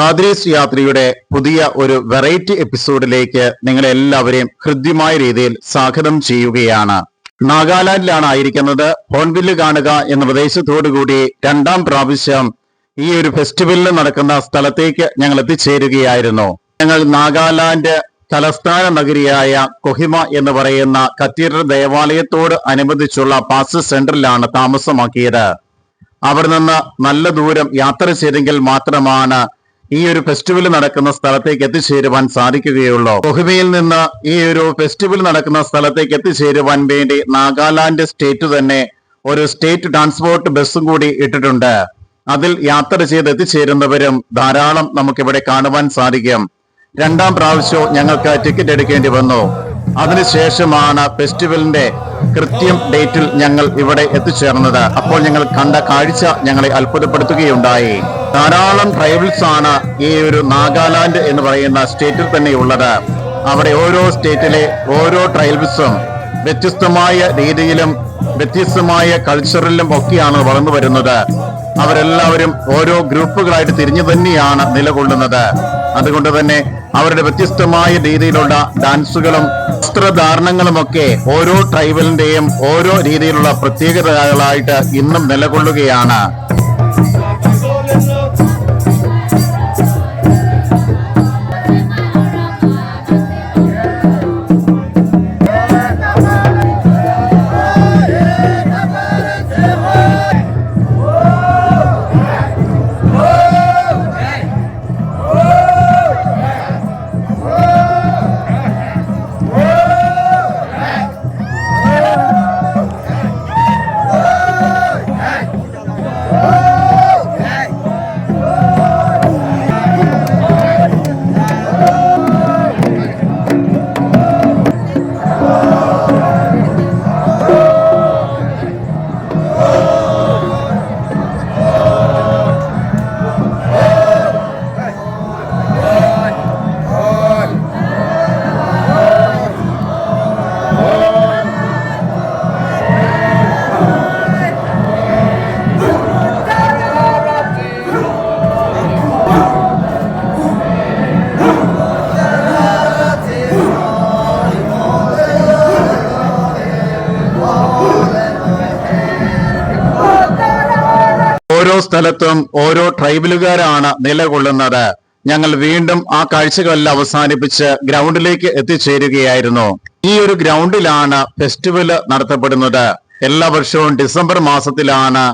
ആദ്രീസ് യാത്രയുടെ പുതിയ ഒരു വെറൈറ്റി എപ്പിസോഡിലേക്ക് നിങ്ങളെ എല്ലാവരെയും ഹൃദ്യമായ രീതിയിൽ സ്വാഗതം ചെയ്യുകയാണ്. നാഗാലാൻഡിലാണ് ആയിരിക്കുന്നത്. ഹോൺബില്ല് കാണുക എന്ന പ്രദേശത്തോടുകൂടി രണ്ടാം പ്രാവശ്യം ഈ ഒരു ഫെസ്റ്റിവലിൽ നടക്കുന്ന സ്ഥലത്തേക്ക് ഞങ്ങൾ എത്തിച്ചേരുകയായിരുന്നു. ഞങ്ങൾ നാഗാലാൻഡ് തലസ്ഥാന നഗരിയായ കൊഹിമ എന്ന് പറയുന്ന കത്തീഡ്രൽ ദേവാലയത്തോട് അനുബന്ധിച്ചുള്ള പാസ് സെന്ററിലാണ് താമസമാക്കിയത്. അവിടെ നിന്ന് നല്ല ദൂരം യാത്ര ചെയ്തെങ്കിൽ മാത്രമാണ് ഈ ഒരു ഫെസ്റ്റിവൽ നടക്കുന്ന സ്ഥലത്തേക്ക് എത്തിച്ചേരുവാൻ സാധിക്കുകയുള്ളൂ. കൊഹിമയിൽ നിന്ന് ഈ ഒരു ഫെസ്റ്റിവൽ നടക്കുന്ന സ്ഥലത്തേക്ക് എത്തിച്ചേരുവാൻ വേണ്ടി നാഗാലാൻഡ് സ്റ്റേറ്റ് തന്നെ ഒരു സ്റ്റേറ്റ് ട്രാൻസ്പോർട്ട് ബസ്സും കൂടി ഇട്ടിട്ടുണ്ട്. അതിൽ യാത്ര ചെയ്ത് എത്തിച്ചേരുന്നവരും ധാരാളം നമുക്കിവിടെ കാണുവാൻ സാധിക്കും. രണ്ടാം പ്രാവശ്യവും ഞങ്ങൾക്ക് ടിക്കറ്റ് എടുക്കേണ്ടി വന്നു. അതിനുശേഷമാണ് ഫെസ്റ്റിവലിന്റെ കൃത്യം ഡേറ്റിൽ ഞങ്ങൾ ഇവിടെ എത്തിച്ചേർന്നത്. അപ്പോൾ ഞങ്ങൾ കണ്ട കാഴ്ച ഞങ്ങളെ അത്ഭുതപ്പെടുത്തുകയുണ്ടായി. ധാരാളം ട്രൈബൽസ് ആണ് ഈ ഒരു നാഗാലാൻഡ് എന്ന് പറയുന്ന സ്റ്റേറ്റിൽ തന്നെ ഉള്ളത്. അവിടെ ഓരോ സ്റ്റേറ്റിലെ ഓരോ ട്രൈബൽസും വ്യത്യസ്തമായ രീതിയിലും വ്യത്യസ്തമായ കൾച്ചറിലും ഒക്കെയാണ് വളർന്നു വരുന്നത്. അവരെല്ലാവരും ഓരോ ഗ്രൂപ്പുകളായിട്ട് തിരിഞ്ഞു തന്നെയാണ് നിലകൊള്ളുന്നത്. അതുകൊണ്ട് തന്നെ അവരുടെ വ്യത്യസ്തമായ രീതിയിലുള്ള ഡാൻസുകളും വസ്ത്രധാരണങ്ങളുമൊക്കെ ഓരോ ട്രൈബലിന്റെയും ഓരോ രീതിയിലുള്ള പ്രത്യേകതകളായിട്ട് ഇന്നും നിലകൊള്ളുകയാണ്. ഓരോ സ്ഥലത്തും ഓരോ ട്രൈബലുകാരാണ് നിലകൊള്ളുന്നത്. ഞങ്ങൾ വീണ്ടും ആ കാഴ്ചകളെല്ലാം അവസാനിപ്പിച്ച് ഗ്രൗണ്ടിലേക്ക് എത്തിച്ചേരുകയായിരുന്നു. ഈ ഒരു ഗ്രൗണ്ടിലാണ് ഫെസ്റ്റിവൽ നടത്തപ്പെടുന്നത്. എല്ലാ വർഷവും ഡിസംബർ മാസത്തിലാണ്,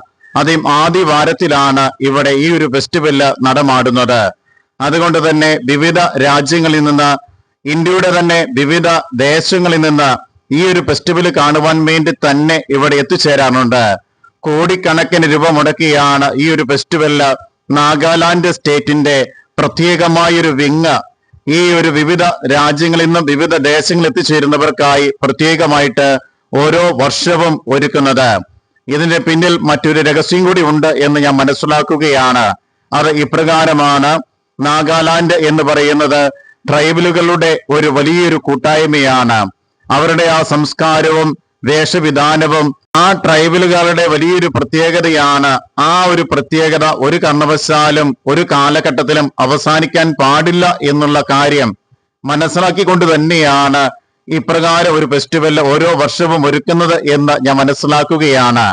അതും ആദ്യ വാരത്തിലാണ് ഇവിടെ ഈ ഒരു ഫെസ്റ്റിവല് നടമാടുന്നത്. അതുകൊണ്ട് തന്നെ വിവിധ രാജ്യങ്ങളിൽ നിന്ന്, ഇന്ത്യയുടെ തന്നെ വിവിധ ദേശങ്ങളിൽ നിന്ന് ഈ ഒരു ഫെസ്റ്റിവൽ കാണുവാൻ വേണ്ടി തന്നെ ഇവിടെ എത്തിച്ചേരാറുണ്ട്. കോടിക്കണക്കിന് രൂപ മുടക്കിയാണ് ഈ ഒരു ഫെസ്റ്റിവലില് നാഗാലാൻഡ് സ്റ്റേറ്റിന്റെ പ്രത്യേകമായൊരു വിങ് ഈ ഒരു വിവിധ രാജ്യങ്ങളിൽ നിന്നും വിവിധ ദേശങ്ങളിൽ എത്തിച്ചേരുന്നവർക്കായി പ്രത്യേകമായിട്ട് ഓരോ വർഷവും ഒരുക്കുന്നത്. ഇതിന്റെ പിന്നിൽ മറ്റൊരു രഹസ്യം കൂടി ഉണ്ട് എന്ന് ഞാൻ മനസ്സിലാക്കുകയാണ്. അത് ഇപ്രകാരമാണ്. നാഗാലാൻഡ് എന്ന് പറയുന്നത് ട്രൈബലുകളുടെ ഒരു വലിയൊരു കൂട്ടായ്മയാണ്. അവരുടെ ആ സംസ്കാരവും വേഷവിധാനവും ആ ട്രൈബലുകാരുടെ വലിയൊരു പ്രത്യേകതയാണ്. ആ ഒരു പ്രത്യേകത ഒരു കാരണവശാലും ഒരു കാലഘട്ടത്തിലും അവസാനിക്കാൻ പാടില്ല എന്നുള്ള കാര്യം മനസ്സിലാക്കിക്കൊണ്ട് തന്നെയാണ് ഇപ്രകാരം ഒരു ഫെസ്റ്റിവൽ ഓരോ വർഷവും ഒരുക്കുന്നത് എന്ന് ഞാൻ മനസ്സിലാക്കുകയാണ്.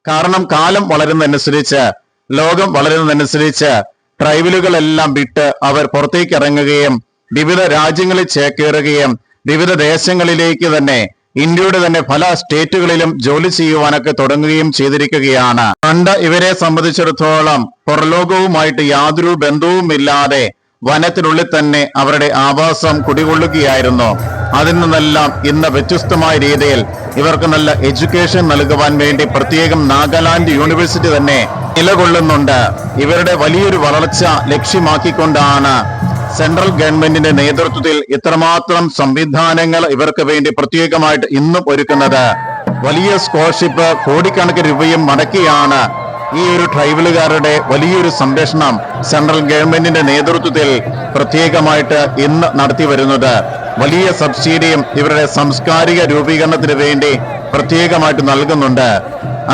കാരണം കാലം വളരുന്നതനുസരിച്ച്, ലോകം വളരുന്നതനുസരിച്ച് ട്രൈബലുകളെല്ലാം വിട്ട് അവർ പുറത്തേക്ക് ഇറങ്ങുകയും വിവിധ രാജ്യങ്ങളിൽ ചേക്കേറുകയും വിവിധ ദേശങ്ങളിലേക്ക് തന്നെ ഇന്ത്യയുടെ തന്നെ പല സ്റ്റേറ്റുകളിലും ജോലി ചെയ്യുവാനൊക്കെ തുടങ്ങുകയും ചെയ്തിരിക്കുകയാണ്. പണ്ട് ഇവരെ സംബന്ധിച്ചിടത്തോളം പുറലോകവുമായിട്ട് യാതൊരു ബന്ധവുമില്ലാതെ വനത്തിനുള്ളിൽ തന്നെ അവരുടെ ആവാസം കുടികൊള്ളുകയായിരുന്നു. അതിൽ നിന്നെല്ലാം ഇന്ന് വ്യത്യസ്തമായ രീതിയിൽ ഇവർക്ക് നല്ല എഡ്യൂക്കേഷൻ നൽകുവാൻ വേണ്ടി പ്രത്യേകം നാഗാലാൻഡ് യൂണിവേഴ്സിറ്റി തന്നെ നിലകൊള്ളുന്നുണ്ട്. ഇവരുടെ വലിയൊരു വളർച്ച ലക്ഷ്യമാക്കിക്കൊണ്ടാണ് സെൻട്രൽ ഗവൺമെന്റിന്റെ നേതൃത്വത്തിൽ ഇത്രമാത്രം സംവിധാനങ്ങൾ ഇവർക്ക് വേണ്ടി പ്രത്യേകമായിട്ട് ഇന്നും ഒരുക്കുന്നത്. വലിയ സ്കോളർഷിപ്പ് കോടിക്കണക്കിന് രൂപയും മടക്കിയാണ് ഈ ഒരു ട്രൈബലുകാരുടെ വലിയൊരു സംരക്ഷണം സെൻട്രൽ ഗവൺമെന്റിന്റെ നേതൃത്വത്തിൽ പ്രത്യേകമായിട്ട് ഇന്ന് നടത്തി വരുന്നത്. വലിയ സബ്സിഡിയും ഇവരുടെ സാംസ്കാരിക രൂപീകരണത്തിന് വേണ്ടി പ്രത്യേകമായിട്ട് നൽകുന്നുണ്ട്.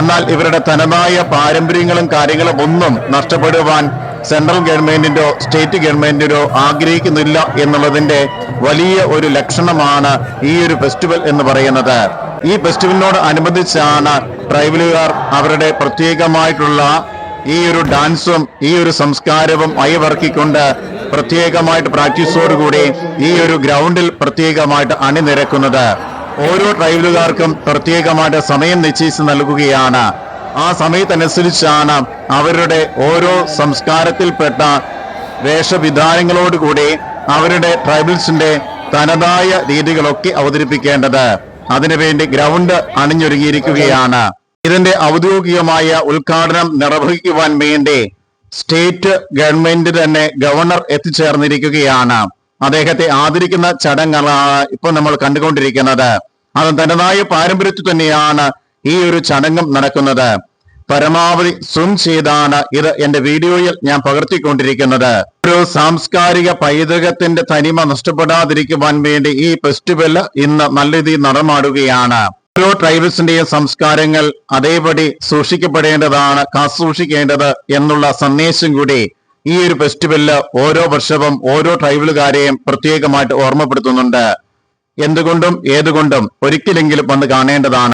എന്നാൽ ഇവരുടെ തനതായ പാരമ്പര്യങ്ങളും കാര്യങ്ങളും ഒന്നും നഷ്ടപ്പെടുവാൻ സെൻട്രൽ ഗവൺമെന്റിന്റോ സ്റ്റേറ്റ് ഗവൺമെന്റിനോ ആഗ്രഹിക്കുന്നില്ല എന്നുള്ളതിന്റെ വലിയ ഒരു ലക്ഷണമാണ് ഈ ഒരു ഫെസ്റ്റിവൽ എന്ന് പറയുന്നത്. ഈ ഫെസ്റ്റിവലിനോട് അനുബന്ധിച്ചാണ് ട്രൈബലുകാർ അവരുടെ പ്രത്യേകമായിട്ടുള്ള ഈ ഒരു ഡാൻസും ഈ ഒരു സംസ്കാരവും അയവർക്കിക്കൊണ്ട് പ്രത്യേകമായിട്ട് പ്രാക്ടീസോടുകൂടി ഈ ഒരു ഗ്രൗണ്ടിൽ പ്രത്യേകമായിട്ട് അണിനിരക്കുന്നത്. ഓരോ ട്രൈബലുകാർക്കും പ്രത്യേകമായിട്ട് സമയം നിശ്ചയിച്ച് നൽകുകയാണ്. ആ സമയത്തനുസരിച്ചാണ് അവരുടെ ഓരോ സംസ്കാരത്തിൽപ്പെട്ട വേഷവിധാനങ്ങളോടുകൂടി അവരുടെ ട്രൈബൽസിന്റെ തനതായ രീതികളൊക്കെ അവതരിപ്പിക്കേണ്ടത്. അതിനുവേണ്ടി ഗ്രൗണ്ട് അണിഞ്ഞൊരുങ്ങിയിരിക്കുകയാണ്. ഇതിന്റെ ഔദ്യോഗികമായ ഉദ്ഘാടനം നിർവഹിക്കുവാൻ വേണ്ടി സ്റ്റേറ്റ് ഗവൺമെന്റ് തന്നെ ഗവർണർ എത്തിച്ചേർന്നിരിക്കുകയാണ്. അദ്ദേഹത്തെ ആദരിക്കുന്ന ചടങ്ങുകളാണ് ഇപ്പോൾ നമ്മൾ കണ്ടുകൊണ്ടിരിക്കുന്നത്. അത് തനതായ പാരമ്പര്യത്തിൽ തന്നെയാണ് ഈ ഒരു ചടങ്ങും നടക്കുന്നത്. പരമാവധി സൂം ചെയ്താണ് ഇത് എന്റെ വീഡിയോയിൽ ഞാൻ പകർത്തിക്കൊണ്ടിരിക്കുന്നത്. ഒരു സാംസ്കാരിക പൈതൃകത്തിന്റെ തനിമ നഷ്ടപ്പെടാതിരിക്കുവാൻ വേണ്ടി ഈ ഫെസ്റ്റിവൽ ഇന്ന് നല്ല രീതിയിൽ നടമാടുകയാണ്. ഓരോ ട്രൈബൽസിന്റെയും സംസ്കാരങ്ങൾ അതേപടി സൂക്ഷിക്കപ്പെടേണ്ടതാണ്, കാസൂക്ഷിക്കേണ്ടത് എന്നുള്ള സന്ദേശം കൂടി ഈ ഒരു ഫെസ്റ്റിവലില് ഓരോ വർഷവും ഓരോ ട്രൈബലുകാരെയും പ്രത്യേകമായിട്ട് ഓർമ്മപ്പെടുത്തുന്നുണ്ട്. എന്തുകൊണ്ടും ഏതുകൊണ്ടും ഒരിക്കലെങ്കിലും വന്ന് കാണേണ്ടതാണ്.